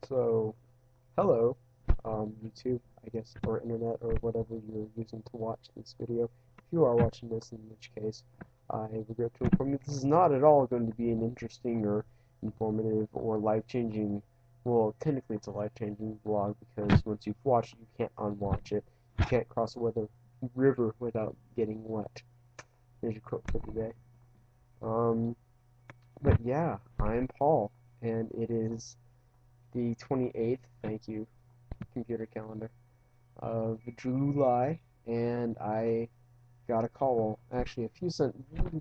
So, hello, YouTube, I guess, or internet, or whatever you're using to watch this video. If you are watching this, in which case, I regret to inform you this is not at all going to be an interesting or informative or life-changing, well, technically it's a life-changing vlog because once you've watched it, you can't unwatch it. You can't cross a river without getting wet. There's your quote for today. Um, but yeah, I'm Paul, and it is the 28th, thank you, computer calendar, of July, and I got a call. Well, actually,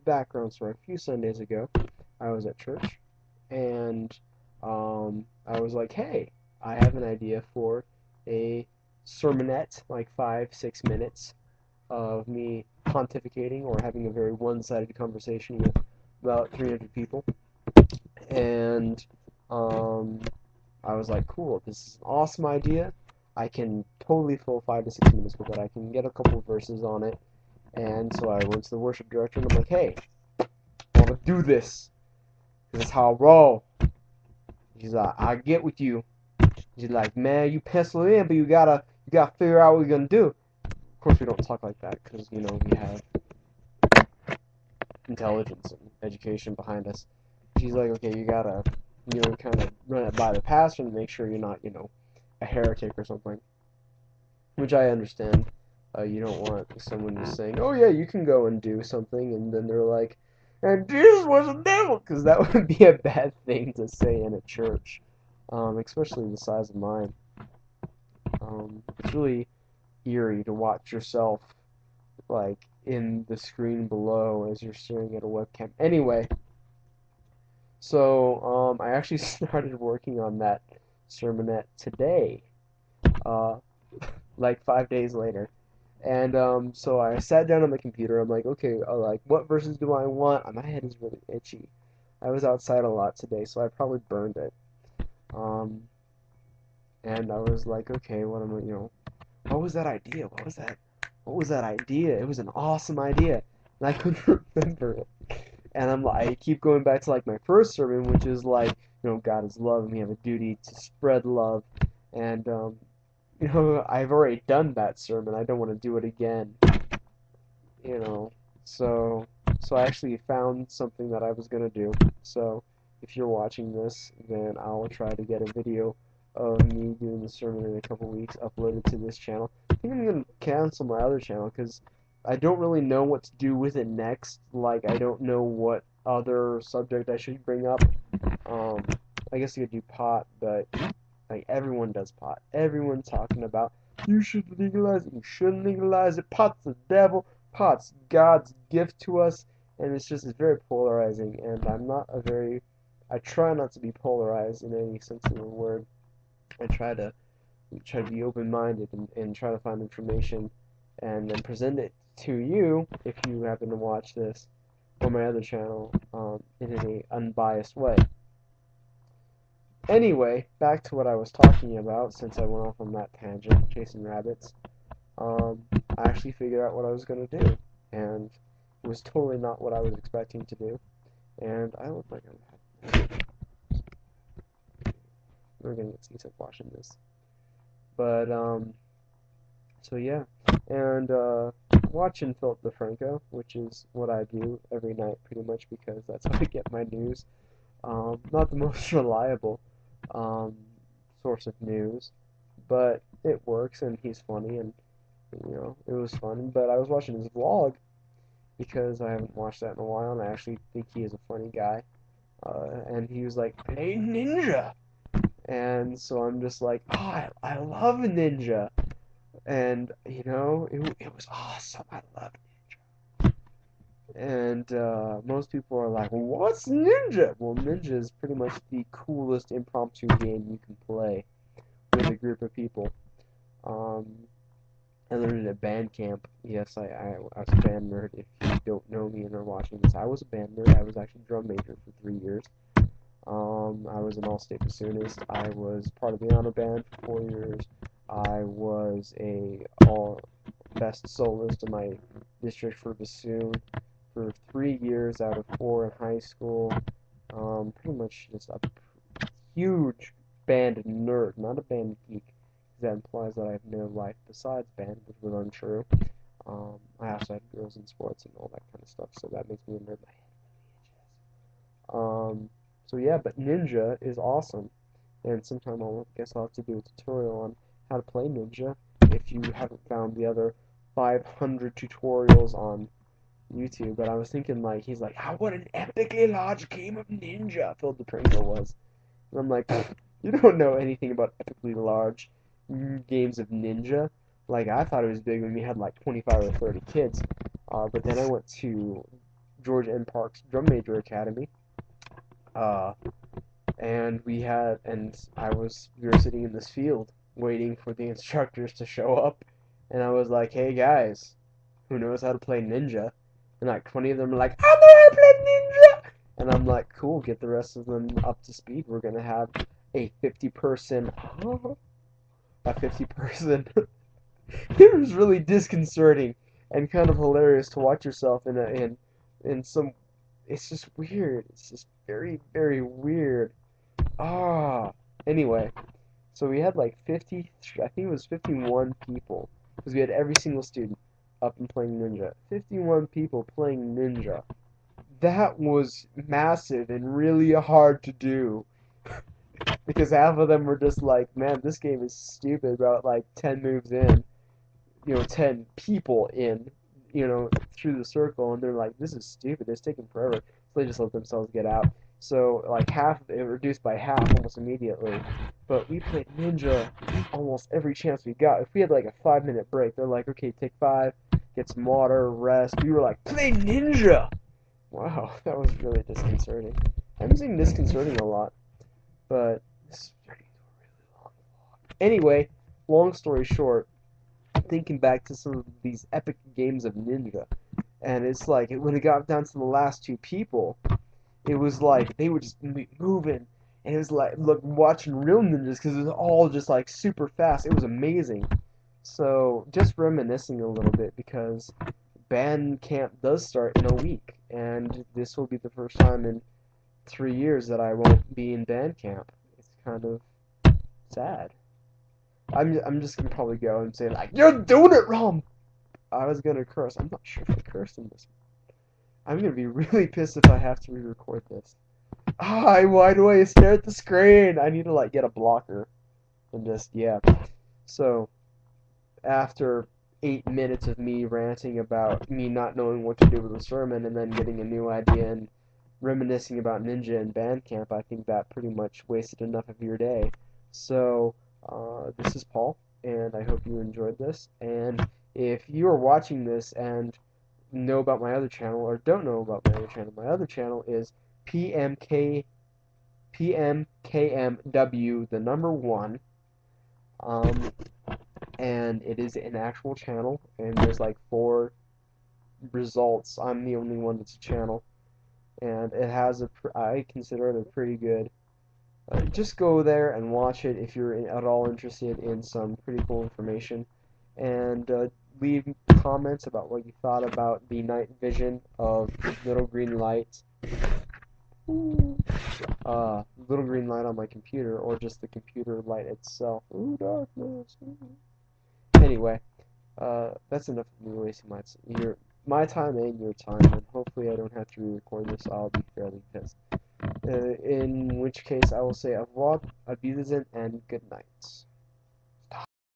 background story. A few Sundays ago, I was at church, and I was like, "Hey, I have an idea for a sermonette, like 5, 6 minutes of me pontificating or having a very one-sided conversation with about 300 people." And um, I was like, cool, this is an awesome idea. I can totally fill 5 to 6 minutes with it. I can get a couple of verses on it. And so I went to the worship director and I'm like, hey, I want to do this. This is how I roll. She's like, I get with you. She's like, man, you pencil it in, but you gotta figure out what you're gonna do. Of course, we don't talk like that because we have intelligence and education behind us. She's like, okay, you gotta kind of run it by the pastor and make sure you're not a heretic or something. Which I understand. You don't want someone just saying, "Oh yeah, you can go and do something," and then they're like, "And Jesus was a devil," because that would be a bad thing to say in a church, especially the size of mine. It's really eerie to watch yourself like in the screen below as you're staring at a webcam. Anyway, so I actually started working on that sermonette today, uh, like 5 days later. And so I sat down on the computer. I'm like, okay, like what verses do I want? My head is really itchy. I was outside a lot today, so I probably burned it. Um, and I was like, okay, what am what was that idea? What was that? What was that idea? It was an awesome idea, and I couldn't remember it. And I keep going back to like my first sermon, which is like, God is love, and we have a duty to spread love. And I've already done that sermon. I don't want to do it again. you know. So I actually found something that I was gonna do. So if you're watching this, then I'll try to get a video of me doing the sermon in a couple weeks uploaded to this channel. I think I'm gonna cancel my other channel because I don't really know what to do with it next. Like I don't know what other subject I should bring up. Um, I guess you could do pot, but like everyone does pot. Everyone's talking about you should legalize it, you shouldn't legalize it. Pot's the devil. Pot's God's gift to us, and it's very polarizing. And I try not to be polarized in any sense of the word. I try to be open-minded and try to find information and then present it to you if you happen to watch this on my other channel in an unbiased way. Anyway, back to what I was talking about since I went off on that tangent, chasing rabbits. I actually figured out what I was going to do, and it was totally not what I was expecting to do. And I look like we're going to get seasick watching this. But, so yeah. And, watching Philip DeFranco, which is what I do every night pretty much because that's how I get my news. Not the most reliable um, source of news, but it works and he's funny and it was fun. But I was watching his vlog because I haven't watched that in a while and I actually think he is a funny guy. And he was like, "Hey Ninja," and so I'm just like, "Oh, I love Ninja," and it was awesome. I love And most people are like, "What's Ninja?" Well, Ninja is pretty much the coolest impromptu game you can play with a group of people. Um, I learned it at band camp. Yes, I was a band nerd. If you don't know me and are watching this, I was a band nerd. I was actually drum major for 3 years. I was an all-state bassoonist. I was part of the honor band for 4 years. I was a all best soloist in my district for bassoon for 3 years out of four in high school. Pretty much just a huge band nerd, not a band geek. That implies that I have no life besides band, which was untrue. I also had girls in sports and all that kind of stuff, so that makes me a nerd. So yeah, but Ninja is awesome, and sometime I guess I'll have to do a tutorial on how to play Ninja if you haven't found the other 500 tutorials on YouTube. But I was thinking, like, he's like, "How what an epically large game of Ninja!" Phil DePringle was, and I'm like, "You don't know anything about epically large games of Ninja." Like, I thought it was big when we had like 25 or 30 kids. But then I went to George M. Park's Drum Major Academy, uh, and we were sitting in this field waiting for the instructors to show up, and I was like, "Hey guys, who knows how to play Ninja?" And like 20 of them are like, "I know how to play Ninja!" And I'm like, "Cool, get the rest of them up to speed. We're gonna have a 50-person, a 50-person." It was really disconcerting and kind of hilarious to watch yourself in some. It's just weird. It's just very, very weird. Ah. Anyway, so we had like 50, I think it was 51 people, because we had every single student up and playing Ninja. 51 people playing Ninja. That was massive and really hard to do, because half of them were just like, man, this game is stupid, about like 10 moves in, 10 people in, through the circle, and they're like, this is stupid, it's taking forever. So they just let themselves get out. So, like, it reduced by half almost immediately. But we played Ninja almost every chance we got. If we had, like, a 5-minute break, they're like, okay, take 5, get some water, rest. We were like, play Ninja! Wow, that was really disconcerting. I'm saying disconcerting a lot, but this is turning into a really long vlog. Anyway, long story short, thinking back to some of these epic games of Ninja, and it's like when it got down to the last 2 people, it was like they would just be moving, and it was like watching real ninjas because it was all just like super fast. It was amazing. So just reminiscing a little bit because band camp does start in a week, and this will be the first time in 3 years that I won't be in band camp. It's kind of sad. I'm just gonna probably go and say like, "You're doing it wrong." I was gonna curse. I'm not sure if I cursed in this. I'm gonna be really pissed if I have to re-record this. Why do I stare at the screen? I need to like get a blocker and just yeah. So after 8 minutes of me ranting about me not knowing what to do with a sermon and then getting a new idea and reminiscing about Ninja and Bandcamp, I think that pretty much wasted enough of your day. So this is Paul, and I hope you enjoyed this. And if you are watching this and know about my other channel or don't know about my other channel is PMK PMKMW the number 1. Um, and it is an actual channel, and there's like 4 results. I'm the only one that's a channel, and it has I consider it a pretty good. Just go there and watch it if you're at all interested in some pretty cool information, and leave comments about what you thought about the night vision of little green light, little green light on my computer, or just the computer light itself. Ooh, darkness. Anyway, that's enough of me wasting my time and your time, and hopefully I don't have to re-record this. I'll be fairly pissed. In which case I will say Avod, Abidazin, and good night.